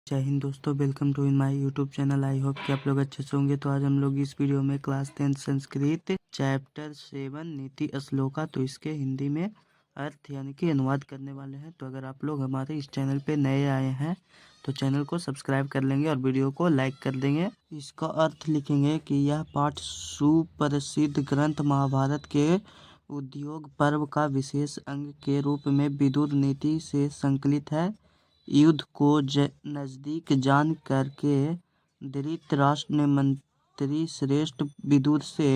जय हिंद दोस्तों, welcome to in my YouTube channel. I hope कि आप लोग अच्छे से होंगे। तो आज हम लोग इस वीडियो में क्लास 10 संस्कृत चैप्टर 7 नीति श्लोका तो इसके हिंदी में अर्थ यानी कि अनुवाद करने वाले हैं। तो अगर आप लोग हमारे इस चैनल पे नए आए हैं तो चैनल को सब्सक्राइब कर लेंगे और वीडियो को लाइक कर देंगे। इसका अर्थ लिखेंगे कि यह पाठ सुप्रसिद्ध ग्रंथ महाभारत के उद्योग पर्व का विशेष अंग के रूप में विदुर नीति से संकलित है। युद्ध को नज़दीक जान करके धृतराष्ट्र ने मंत्री श्रेष्ठ विदुर से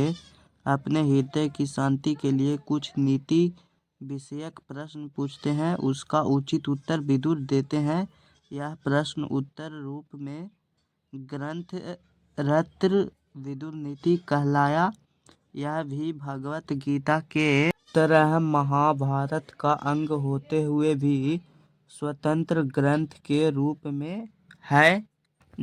अपने हृदय की शांति के लिए कुछ नीति विषयक प्रश्न पूछते हैं। उसका उचित उत्तर विदुर देते हैं। यह प्रश्न उत्तर रूप में ग्रंथ रत्न विदुर नीति कहलाया। यह भी भगवत गीता के तरह महाभारत का अंग होते हुए भी स्वतंत्र ग्रंथ के रूप में है।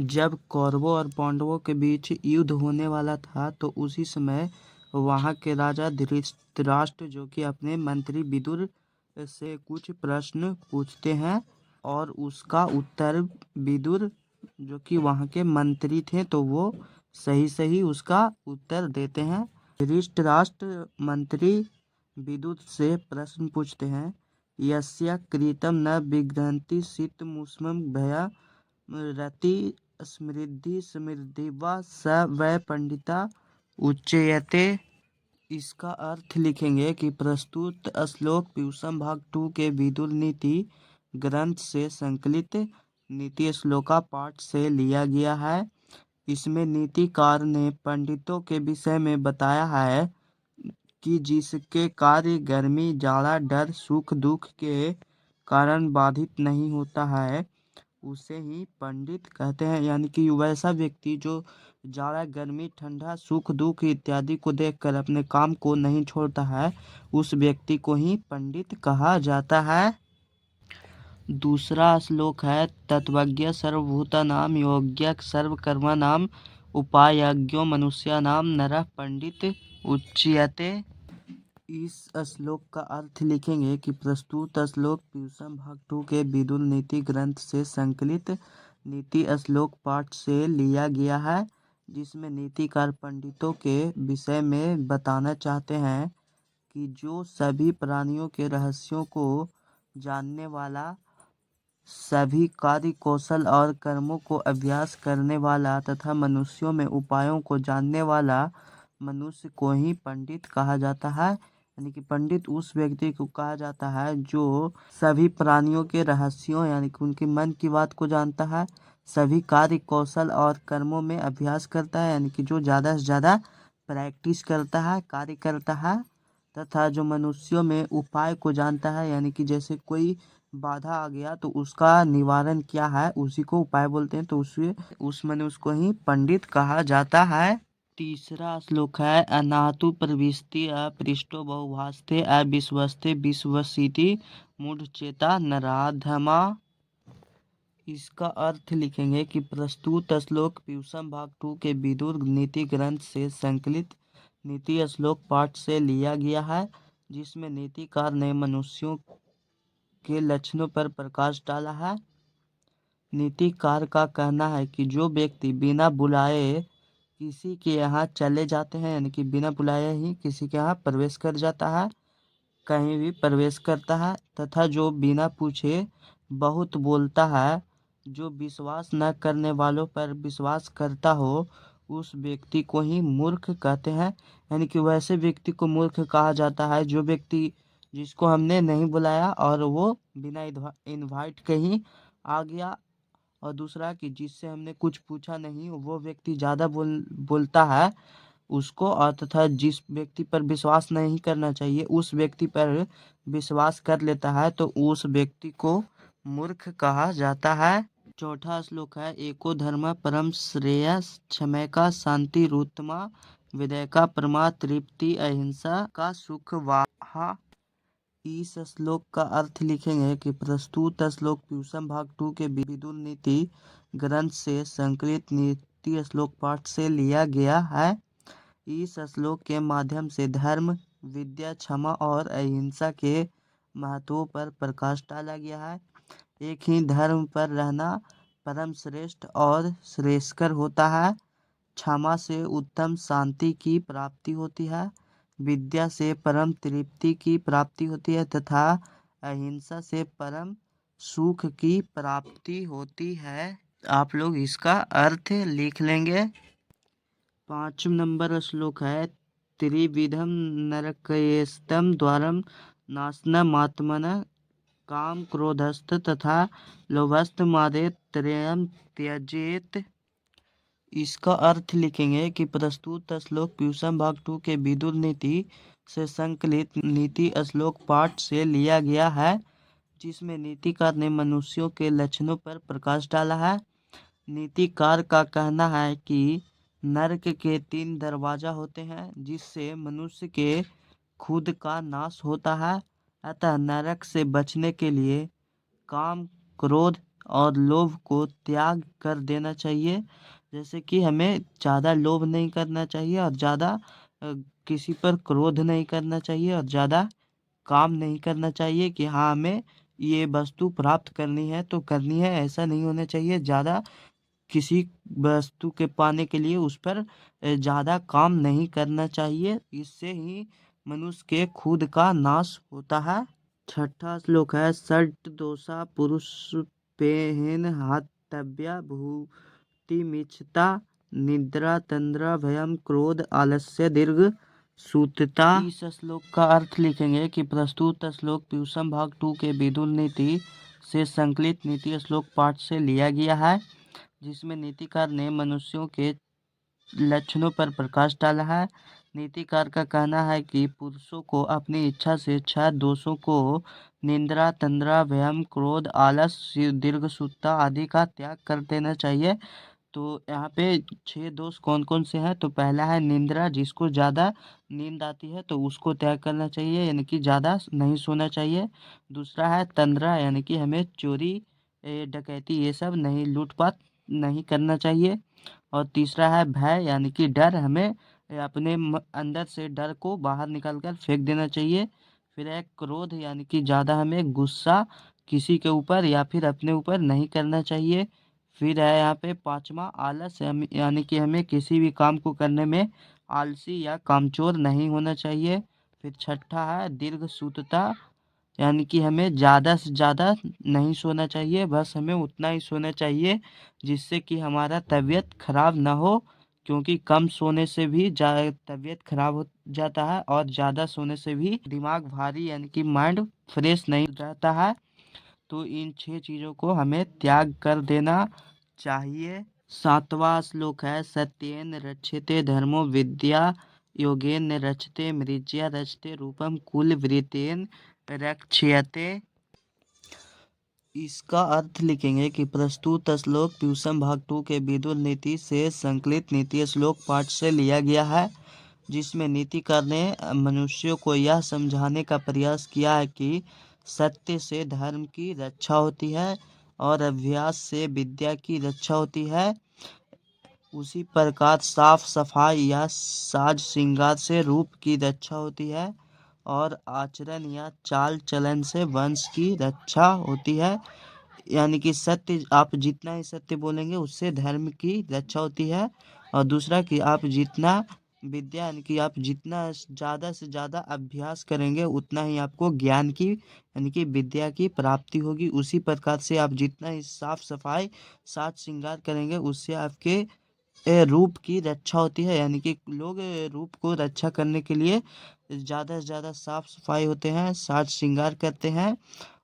जब कौरवों और पांडवों के बीच युद्ध होने वाला था तो उसी समय वहां के राजा धृतराष्ट्र जो कि अपने मंत्री विदुर से कुछ प्रश्न पूछते हैं और उसका उत्तर विदुर जो कि वहां के मंत्री थे तो वो सही उसका उत्तर देते हैं। धृतराष्ट्र मंत्री विदुर से प्रश्न पूछते हैं, यस्य कृतं न विघ्नन्ति शीतमुष्णं भया रति समृद्धि वा स वै पंडिता उच्यते। इसका अर्थ लिखेंगे कि प्रस्तुत श्लोक पीयूषम भाग 2 के विदुर नीति ग्रंथ से संकलित नीति श्लोका पाठ से लिया गया है। इसमें नीतिकार ने पंडितों के विषय में बताया है कि जिसके कार्य गर्मी जाड़ा डर सुख दुख के कारण बाधित नहीं होता है उसे ही पंडित कहते हैं। यानी कि वैसा व्यक्ति जो जाड़ा गर्मी ठंडा सुख दुख इत्यादि को देखकर अपने काम को नहीं छोड़ता है उस व्यक्ति को ही पंडित कहा जाता है। दूसरा श्लोक है, तत्वज्ञ सर्वभूतानां योग्य सर्वकर्मणां उपायज्ञो मनुष्याणां नरः पंडित उच्यते। इस श्लोक का अर्थ लिखेंगे कि प्रस्तुत श्लोक पीयूषम भाग 2 के विदुर नीति ग्रंथ से संकलित नीति श्लोक पाठ से लिया गया है, जिसमें नीतिकार पंडितों के विषय में बताना चाहते हैं कि जो सभी प्राणियों के रहस्यों को जानने वाला, सभी कार्य कौशल और कर्मों को अभ्यास करने वाला तथा मनुष्यों में उपायों को जानने वाला मनुष्य को ही पंडित कहा जाता है। यानी कि पंडित उस व्यक्ति को कहा जाता है जो सभी प्राणियों के रहस्यों यानी कि उनके मन की बात को जानता है, सभी कार्य कौशल और कर्मों में अभ्यास करता है यानी कि जो ज़्यादा से ज़्यादा प्रैक्टिस करता है, कार्य करता है, तथा जो मनुष्यों में उपाय को जानता है यानी कि जैसे कोई बाधा आ गया तो उसका निवारण क्या है उसी को उपाय बोलते हैं, तो उस मनुष्य को ही पंडित कहा जाता है। तीसरा श्लोक है, अनातु प्रविष्टि अपृष्टो बहुभास्ते अविश्वस्ते विश्वसिति मूढ़चेता नराधमा। इसका अर्थ लिखेंगे कि प्रस्तुत श्लोक पीयूषम भाग 2 के विदुर नीति ग्रंथ से संकलित नीति श्लोक पाठ से लिया गया है, जिसमें नीतिकार ने मनुष्यों के लक्षणों पर प्रकाश डाला है। नीतिकार का कहना है कि जो व्यक्ति बिना बुलाए किसी के यहाँ चले जाते हैं यानी कि बिना बुलाए ही किसी के यहाँ प्रवेश कर जाता है, कहीं भी प्रवेश करता है, तथा जो बिना पूछे बहुत बोलता है, जो विश्वास न करने वालों पर विश्वास करता हो उस व्यक्ति को ही मूर्ख कहते हैं। यानी कि वैसे व्यक्ति को मूर्ख कहा जाता है जो व्यक्ति जिसको हमने नहीं बुलाया और वो बिना इनवाइट के ही आ गया, और दूसरा कि जिससे हमने कुछ पूछा नहीं वो व्यक्ति ज़्यादा बोलता है उसको, और तथा जिस व्यक्ति पर विश्वास नहीं करना चाहिए उस व्यक्ति पर विश्वास कर लेता है तो उस व्यक्ति को मूर्ख कहा जाता है। चौथा श्लोक है, एको धर्म परम श्रेयस क्षमैका शांति रुत्तमा विदयका परमा तृप्ति अहिंसा का सुख वाहा। इस श्लोक का अर्थ लिखेंगे कि प्रस्तुत श्लोक पीयूषम भाग 2 के विदुर नीति ग्रंथ से संकलित नीति श्लोक पाठ से लिया गया है। इस श्लोक के माध्यम से धर्म, विद्या, क्षमा और अहिंसा के महत्व पर प्रकाश डाला गया है। एक ही धर्म पर रहना परम श्रेष्ठ और श्रेयस्कर होता है। क्षमा से उत्तम शांति की प्राप्ति होती है। विद्या से परम तृप्ति की प्राप्ति होती है तथा अहिंसा से परम सुख की प्राप्ति होती है। आप लोग इसका अर्थ लिख लेंगे। 5 नंबर श्लोक है त्रिविधम नरकयेस्तम द्वारम नाशनमात्मनः काम क्रोधस्थ तथा लोभस्थ मादे त्रयम् त्यजेत। इसका अर्थ लिखेंगे कि प्रस्तुत श्लोक प्यूषम भाग 2 के विदुर नीति से संकलित नीति श्लोक पाठ से लिया गया है, जिसमें नीतिकार ने मनुष्यों के लक्षणों पर प्रकाश डाला है। नीतिकार का कहना है कि नरक के 3 दरवाजा होते हैं, जिससे मनुष्य के खुद का नाश होता है। अतः नरक से बचने के लिए काम, क्रोध और लोभ को त्याग कर देना चाहिए। जैसे कि हमें ज़्यादा लोभ नहीं करना चाहिए और ज़्यादा किसी पर क्रोध नहीं करना चाहिए और ज़्यादा काम नहीं करना चाहिए कि हाँ हमें ये वस्तु प्राप्त करनी है तो करनी है, ऐसा नहीं होना चाहिए। ज़्यादा किसी वस्तु के पाने के लिए उस पर ज़्यादा काम नहीं करना चाहिए। इससे ही मनुष्य के खुद का नाश होता है। 6ठा श्लोक है षट दोषा पुरुष पेहेन हातव्या भूतिमिच्छता निद्रा तंद्रा भयम क्रोध आलस्य दीर्घ सूतता। इस श्लोक का अर्थ लिखेंगे कि प्रस्तुत श्लोक प्यूषम भाग 2 के विदुर नीति से संकलित नीति श्लोक पाठ से लिया गया है, जिसमें नीतिकार ने मनुष्यों के लक्षणों पर प्रकाश डाला है। नीतिकार का कहना है कि पुरुषों को अपनी इच्छा से 6 दोषों को निंद्रा, तंद्रा, भयम, क्रोध, आलस, दीर्घसूत्रता आदि का त्याग कर देना चाहिए। तो यहाँ पे 6 दोष कौन कौन से हैं? तो पहला है निंद्रा, जिसको ज़्यादा नींद आती है तो उसको त्याग करना चाहिए, यानी कि ज़्यादा नहीं सोना चाहिए। दूसरा है तंद्रा, यानी कि हमें चोरी, डकैती ये सब नहीं, लूटपाट नहीं करना चाहिए। और तीसरा है भय, यानी कि डर, हमें अपने अंदर से डर को बाहर निकाल कर फेंक देना चाहिए। फिर है क्रोध, यानी कि ज़्यादा हमें गुस्सा किसी के ऊपर या फिर अपने ऊपर नहीं करना चाहिए। फिर है यहाँ पे 5वां आलस, यानी कि हमें किसी भी काम को करने में आलसी या कामचोर नहीं होना चाहिए। फिर 6ठा है दीर्घ सूतता, यानी कि हमें ज़्यादा से ज़्यादा नहीं सोना चाहिए, बस हमें उतना ही सोना चाहिए जिससे कि हमारा तबीयत खराब ना हो, क्योंकि कम सोने से भी तबीयत खराब हो जाता है और ज़्यादा सोने से भी दिमाग भारी, यानी कि माइंड फ्रेश नहीं रहता है। तो इन 6 चीज़ों को हमें त्याग कर देना चाहिए। 7वां श्लोक है सत्येन रक्षते धर्मो विद्या योगेन रक्षते मृज्या रक्षते रूपम कुल वृतेन रक्षयते। इसका अर्थ लिखेंगे कि प्रस्तुत श्लोक प्यूषम भाग 2 के विदुर नीति से संकलित नीति श्लोक पाठ से लिया गया है, जिसमें नीतिकार ने मनुष्यों को यह समझाने का प्रयास किया है कि सत्य से धर्म की रक्षा होती है और अभ्यास से विद्या की रक्षा होती है। उसी प्रकार साफ सफाई या साज श्रृंगार से रूप की रक्षा होती है और आचरण या चाल चलन से वंश की रक्षा होती है। यानी कि सत्य, आप जितना ही सत्य बोलेंगे उससे धर्म की रक्षा होती है। और दूसरा कि आप जितना विद्या, यानी कि आप जितना ज़्यादा से ज़्यादा अभ्यास करेंगे उतना ही आपको ज्ञान की, यानी कि विद्या की प्राप्ति होगी। उसी प्रकार से आप जितना ही साफ सफाई साज श्रृंगार करेंगे उससे आपके रूप की रक्षा होती है। यानी कि लोग रूप को रक्षा करने के लिए ज़्यादा से ज़्यादा साफ सफाई होते हैं, साज श्रृंगार करते हैं।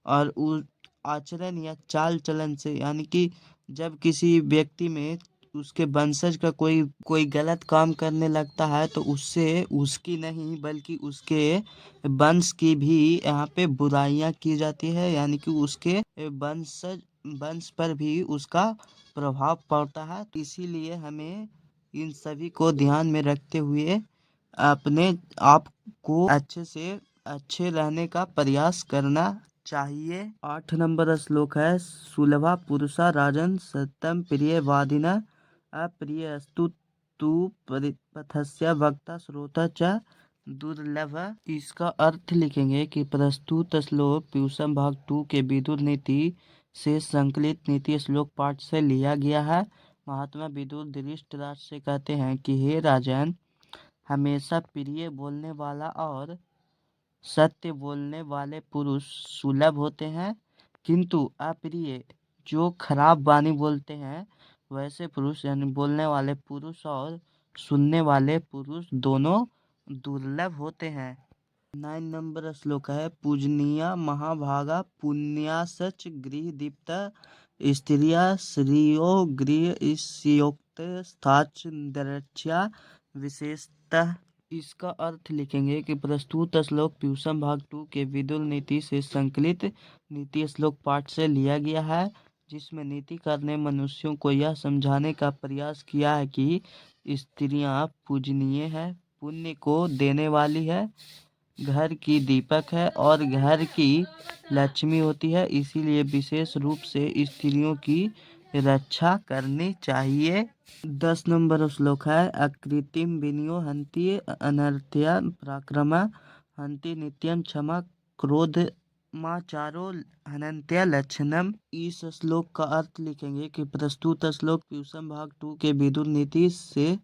और आचरण या चाल चलन से, यानी कि जब किसी व्यक्ति में उसके वंशज का कोई कोई गलत काम करने लगता है तो उससे उसकी नहीं बल्कि उसके वंश की भी यहाँ पे बुराइयां की जाती है, यानी कि उसके वंश पर भी उसका प्रभाव पड़ता है। इसीलिए हमें इन सभी को ध्यान में रखते हुए अपने आप को अच्छे से अच्छे रहने का प्रयास करना चाहिए। 8 नंबर श्लोक है सुलभा पुरुषा राजन सत्यम प्रिय वादिना अप्रियस्तु तु पथस्य भक्ता श्रोता च दुर्लभ। इसका अर्थ लिखेंगे कि प्रस्तुत श्लोक प्यूषम भाग 2 के विदुर नीति से संकलित नीति श्लोक पाठ से लिया गया है। महात्मा विदुर धृतराष्ट्र से कहते हैं कि हे राजन, हमेशा प्रिय बोलने वाला और सत्य बोलने वाले पुरुष सुलभ होते हैं, किंतु अप्रिय जो खराब वाणी बोलते हैं वैसे पुरुष यानी बोलने वाले पुरुष और सुनने वाले पुरुष दोनों दुर्लभ होते हैं। 9 नंबर श्लोक है, पूजनीय महाभागा पुण्या सच गृह दीप्ता स्त्रिया श्रियो गृह इसयोक्त स्थाच दरक्षा विशेषतः। इसका अर्थ लिखेंगे कि प्रस्तुत श्लोक प्यूषम भाग 2 के विदुर नीति से संकलित नीति श्लोक पाठ से लिया गया है, जिसमें नीतिकार ने मनुष्यों को यह समझाने का प्रयास किया है कि स्त्रियां पूजनीय है, पुण्य को देने वाली है, घर की दीपक है और घर की लक्ष्मी होती है, इसीलिए विशेष रूप से स्त्रियों की रक्षा करनी चाहिए। 10 नंबर श्लोक है, अकृतिम विनयो हन्ति अनर्थ्या पराक्रमा हन्ति नित्यम क्षमा क्रोधमाचारो हनन्त्या लक्षणम। इस श्लोक का अर्थ लिखेंगे कि प्रस्तुत श्लोक प्यूषम भाग 2 के विदुर नीति से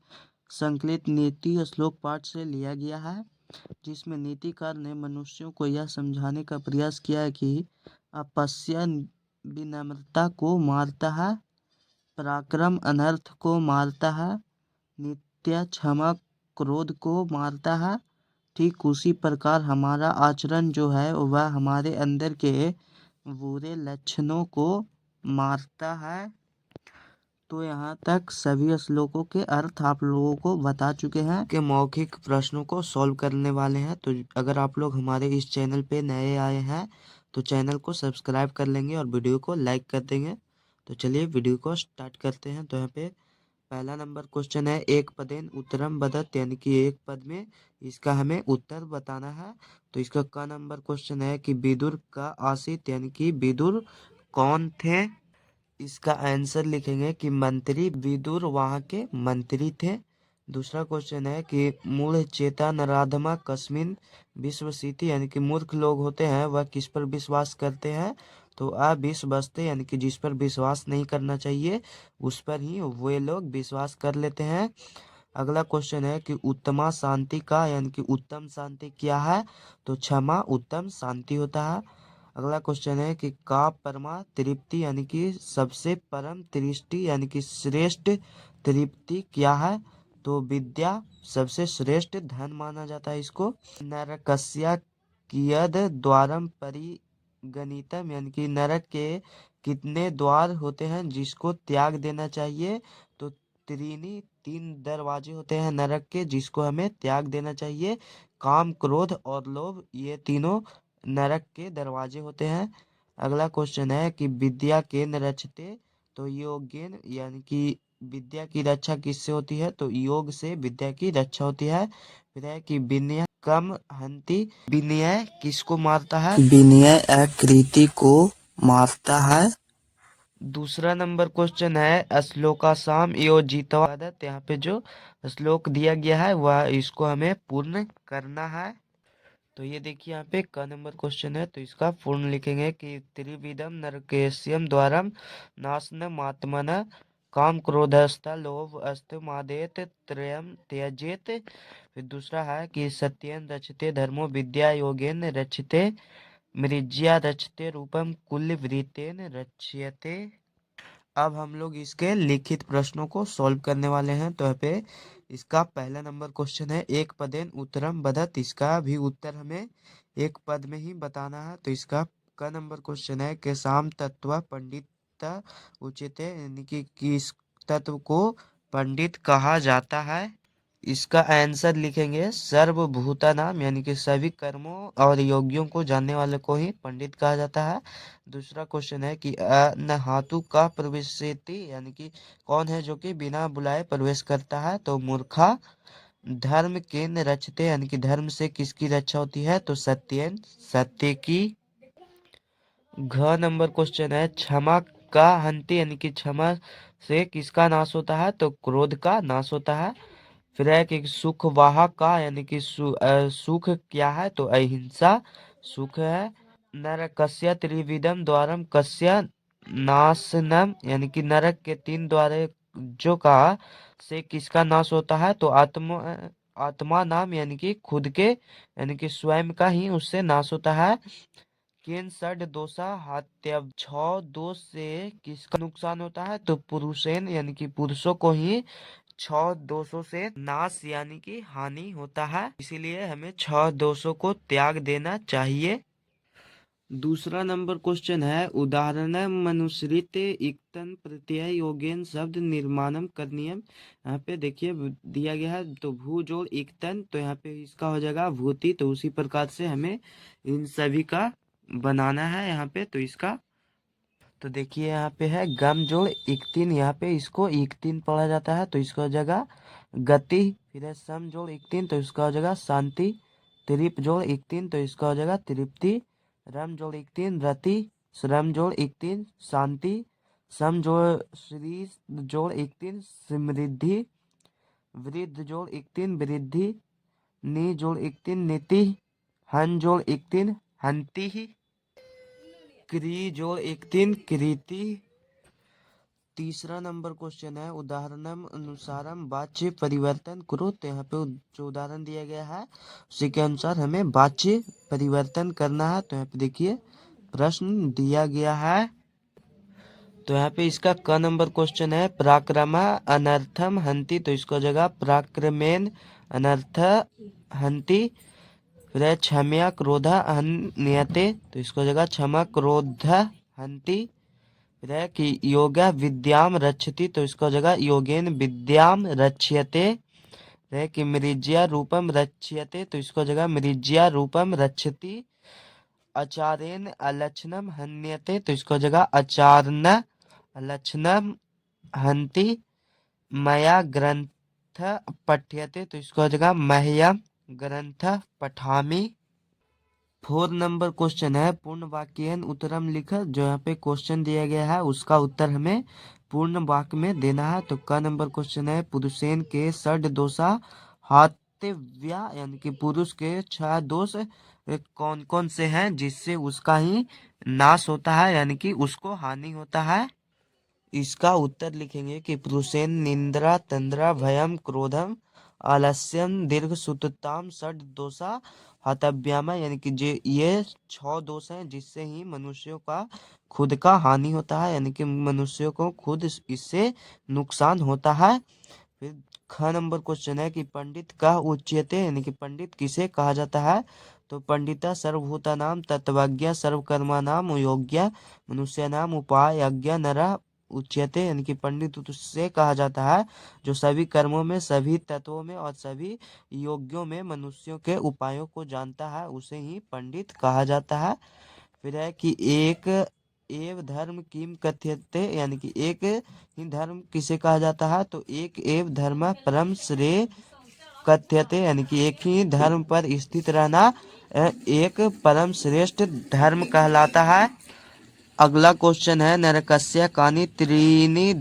संकलित नीति श्लोक पाठ से लिया गया है, जिसमें नीतिकार ने मनुष्यों को यह समझाने का प्रयास किया है कि अपस्य विनम्रता को मारता है, पराक्रम अनर्थ को मारता है, नित्य क्षमा क्रोध को मारता है। ठीक उसी प्रकार हमारा आचरण जो है वह हमारे अंदर के बुरे लक्षणों को मारता है। तो यहाँ तक सभी श्लोकों के अर्थ आप लोगों को बता चुके हैं कि मौखिक प्रश्नों को सॉल्व करने वाले हैं। तो अगर आप लोग हमारे इस चैनल पे नए आए हैं तो चैनल को सब्सक्राइब कर लेंगे और वीडियो को लाइक कर देंगे। तो चलिए वीडियो को स्टार्ट करते हैं। तो यहाँ पे पहला नंबर क्वेश्चन है, एक पदेन उत्तरम वदत, यानी कि एक पद में इसका हमें उत्तर बताना है। तो इसका क नंबर क्वेश्चन है कि विदुर का आसित, यानी कि विदुर कौन थे। इसका आंसर लिखेंगे कि मंत्री, विदुर वहाँ के मंत्री थे। दूसरा क्वेश्चन है कि मूढ़ चेता नराधमा कस्मिन विश्वसिति, यानी कि मूर्ख लोग होते हैं वह किस पर विश्वास करते हैं। तो अविश्वस्ते, यानी कि जिस पर विश्वास नहीं करना चाहिए उस पर ही वे लोग विश्वास कर लेते हैं। अगला क्वेश्चन है कि उत्तमा शांति का, यानी कि उत्तम शांति क्या है। तो क्षमा उत्तम शांति होता है। अगला क्वेश्चन है कि का परमा तृप्ति, यानी कि सबसे परम तृष्टि यानी कि श्रेष्ठ तृप्ति क्या है। तो विद्या सबसे श्रेष्ठ धन माना जाता है इसको। नरकस्या कियद द्वारम परिगणितम, यानी कि नरक के कितने द्वार होते हैं जिसको त्याग देना चाहिए। तो त्रीनी, तीन दरवाजे होते हैं नरक के जिसको हमें त्याग देना चाहिए। काम, क्रोध और लोभ, ये तीनों नरक के दरवाजे होते हैं। अगला क्वेश्चन है कि विद्या के न रचते, तो योगेन, यानी कि विद्या की रक्षा किससे होती है। तो योग से विद्या की रक्षा होती है। फिर है कि विनय कम हंति, विनय किसको मारता है। विनय आकृति को मारता है। दूसरा नंबर क्वेश्चन है श्लोकासाम योजितवा, यहाँ पे जो श्लोक दिया गया है वह इसको हमें पूर्ण करना है। तो ये देखिए यहाँ पे क नंबर क्वेश्चन है, तो इसका पूर्ण लिखेंगे कि त्रिविधम नरकेश्यम द्वारम नाशनम आत्मन काम क्रोधस्ता लोभ अस्त मादेत त्रयम त्यजेत। फिर दूसरा है कि सत्येन रचते धर्मो विद्या योगेन रचते मृज्या रचते रूपम कुल वृत्तेन रच्यते। अब हम लोग इसके लिखित प्रश्नों को सॉल्व करने वाले हैं। तो यहाँ पे इसका पहला नंबर क्वेश्चन है, एक पदेन उत्तरम बदत, इसका भी उत्तर हमें एक पद में ही बताना है। तो इसका क नंबर क्वेश्चन है कि साम तत्व पंडित उचित है, यानी कि किस तत्व को पंडित कहा जाता है। इसका आंसर लिखेंगे सर्वभूता नाम, यानी कि सभी कर्मों और योगियों को जानने वाले को ही पंडित कहा जाता है। दूसरा क्वेश्चन है कि अनहातु का प्रवेशति, यानी कि कौन है जो कि बिना बुलाए प्रवेश करता है। तो मूर्खा। धर्म के न रचते, यानी कि धर्म से किसकी रक्षा होती है। तो सत्येन, सत्य की। घ नंबर क्वेश्चन है क्षमा का हंति, यानी कि क्षमा से किसका नाश होता है। तो क्रोध का नाश होता है। फिर है कि सुख वाह का, यानी कि सुख क्या है। तो अहिंसा सुख है। नरकस्य त्रिविधम द्वारम कस्य नाशनम यानी कि नरक के 3 द्वारे जो कहा से किसका नाश होता है, तो आत्मा नाम यानी कि खुद के यानी कि स्वयं का ही उससे नाश होता है। केन षड दोषा हत्या 6 दोष से किसका नुकसान होता है, तो पुरुषेन यानी कि पुरुषों को ही 6 दोषों से नाश यानी कि हानि होता है, इसीलिए हमें 6 दोषों को त्याग देना चाहिए। दूसरा नंबर क्वेश्चन है उदाहरण मनुसृत इक्तन प्रत्यय योगेन शब्द निर्माणम करणीयम। यहाँ पे देखिए दिया गया है तो भू जोड़ इक्तन, तो यहाँ पे इसका हो जाएगा भूति, तो उसी प्रकार से हमें इन सभी का बनाना है यहाँ पे। तो इसका तो देखिए यहाँ पे है गम जोड़ इक्तिन, यहाँ पे इसको इक्तिन पढ़ा जाता है, तो इसका हो जाएगा गति। फिर है सम जोड़ इक्तिन, तो इसका हो जाएगा शांति। त्रिप जोड़ इक्तिन, तो इसका हो जाएगा तृप्ति। रम जोड़ इक्तिन रति। श्रम जोड़ इक्तिन शांति। सम जोड़ श्री जोड़ इक्तिन समृद्धि। वृद्ध जोड़ इक्तिन वृद्धि। नी जोड़ इक्तिन नीति। हन जोड़ इक्तिन हंति। क्री जोड़ इक्तिन कृति। तीसरा नंबर क्वेश्चन है उदाहरणम अनुसारम वाच्य परिवर्तन करो, तो यहाँ पे जो उदाहरण दिया गया है उसी के अनुसार हमें वाच्य परिवर्तन करना है। तो यहाँ पे देखिए प्रश्न दिया गया है, तो यहाँ पे इसका क नंबर क्वेश्चन है पराक्रमा अनर्थम हंति, तो इसको जगह पराक्रमेन अनर्थ हंति। फिर है क्षम्या क्रोधा हन्यते, तो इसको जगह क्षमा क्रोध हंति। फिर है कि योगा विद्याम रक्षति, तो इसको जगह योगेन विद्याम रक्ष्यते। है कि मृज्या रूपम रक्ष्यते, तो इसको जगह मृज्या रूपम रक्षति। आचारेण अलक्षणम हन्यते, तो इसको जगह आचारण अलक्षणम हन्ति। मया ग्रंथ पठ्यते, तो इसको जगह मह्यम ग्रंथ पठामि। 4 नंबर क्वेश्चन है पूर्ण वाक्यन उत्तरम लिख, जो यहाँ पे क्वेश्चन दिया गया है उसका उत्तर हमें पूर्ण वाक्य में देना है। तो क नंबर क्वेश्चन है पुरुषेन के षड दोषा हात्यव्या, यानी कि पुरुष के 6 दोष कौन कौन से हैं जिससे उसका ही नाश होता है यानी कि उसको हानि होता है। इसका उत्तर लिखेंगे कि पुरुषेन निंद्रा तंद्रा भयम क्रोधम आलस्यम दीर्घ सुतताम षड दोषा हतव्यामा, यानी कि ये 6 दोष हैं जिससे ही मनुष्यों का खुद का हानि होता है, यानी कि मनुष्यों को खुद इससे नुकसान होता है। फिर ख नंबर क्वेश्चन है कि पंडित का उच्यते, यानी कि पंडित किसे कहा जाता है, तो पंडिता सर्वभूता नाम तत्वज्ञ सर्वकर्मा नाम योग्य मनुष्य नाम उपायज्ञ नरः उच्यते, यानी कि पंडित उससे कहा जाता है जो सभी कर्मों में सभी तत्वों में और सभी योग्यों में मनुष्यों के उपायों को जानता है, उसे ही पंडित कहा जाता है। फिर है कि एक एव धर्म किम कथ्यते, यानी कि एक ही धर्म किसे कहा जाता है, तो एक एव धर्म परम श्रेय कथ्यते, यानी कि एक ही धर्म पर स्थित रहना एक परम श्रेष्ठ धर्म कहलाता है। अगला क्वेश्चन है नरकस्य कानि त्रीनि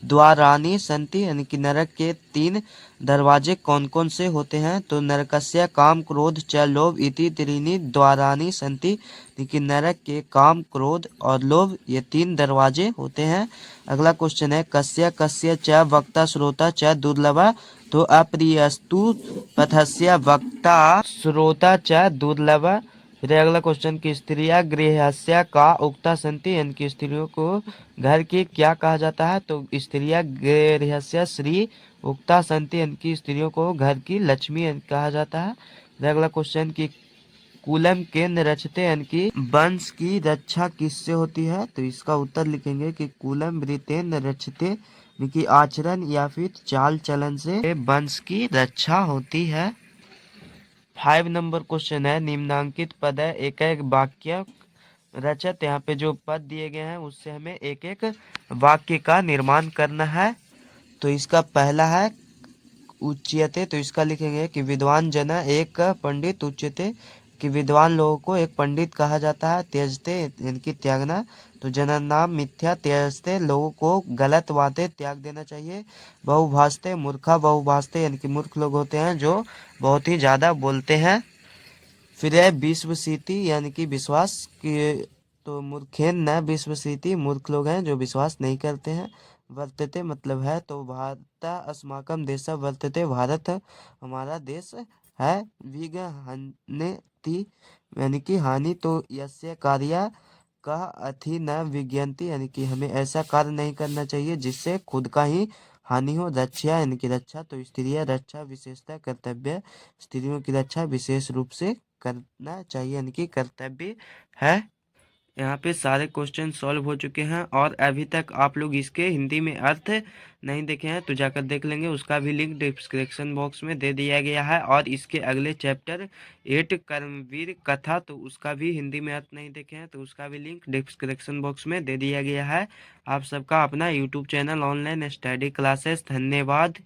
द्वाराणि सन्ति, यानी कि नरक के 3 दरवाजे कौन कौन से होते हैं, तो नरकस्य काम क्रोध च लोभ इति त्रीनि द्वाराणि सन्ति, यानी कि नरक के काम क्रोध और लोभ ये 3 दरवाजे होते हैं। अगला क्वेश्चन है कस्य कस्य च वक्ता श्रोता च दुर्लभा, तो अप्रियस्तु पथस्य वक्ता श्रोता च दुर्लभा। फिर अगला क्वेश्चन की स्त्रियां गृहस्या का उक्ता संति, यानी कि स्त्रियों को घर की क्या कहा जाता है, तो स्त्रियां गृहस्या श्री उक्ता संति, यानी कि स्त्रियों को घर की लक्ष्मी कहा जाता है। फिर अगला क्वेश्चन की कुलम के रचते, यानी कि वंश की रक्षा किससे होती है, तो इसका उत्तर लिखेंगे कि कुलम वृतेन रचते, यानी कि आचरण या फिर चाल चलन से वंश की रक्षा होती है। 5 नंबर क्वेश्चन है निम्नांकित पद है एक एक वाक्य रचत, यहाँ पे जो पद दिए गए हैं उससे हमें एक एक वाक्य का निर्माण करना है। तो इसका पहला है उच्यते, तो इसका लिखेंगे कि विद्वान जन एक पंडित उच्यते, कि विद्वान लोगों को एक पंडित कहा जाता है। त्यजते इनकी त्यागना, तो जनन नाम मिथ्या त्यजते, लोगों को गलत बातें त्याग देना चाहिए। बहुभाषते मूर्खा बहुभाषते, यानी कि मूर्ख लोग होते हैं जो बहुत ही ज्यादा बोलते हैं। फिर है विश्वसीति, यानी कि विश्वास की तो मूर्खेन न विश्वसिति, मूर्ख लोग हैं जो विश्वास नहीं करते हैं। वर्तते मतलब है, तो भारत अस्माकं देश वर्तते, भारत हमारा देश है। विगहन्ति यानी कि हानि, तो यस्य कार्य का अथि न विज्ञानती यानी कि हमें ऐसा कार्य नहीं करना चाहिए जिससे खुद का ही हानि हो। रक्षा यानी कि रक्षा, तो स्त्रियां रक्षा विशेषता कर्तव्य, स्त्रियों की रक्षा विशेष रूप से करना चाहिए यानी कि कर्तव्य है। यहाँ पे सारे क्वेश्चन सॉल्व हो चुके हैं और अभी तक आप लोग इसके हिंदी में अर्थ नहीं देखे हैं तो जाकर देख लेंगे, उसका भी लिंक डिस्क्रिप्शन बॉक्स में दे दिया गया है। और इसके अगले चैप्टर 8 कर्मवीर कथा, तो उसका भी हिंदी में अर्थ नहीं देखे हैं तो उसका भी लिंक डिस्क्रिप्शन बॉक्स में दे दिया गया है। आप सबका अपना YouTube channel online study classes, धन्यवाद।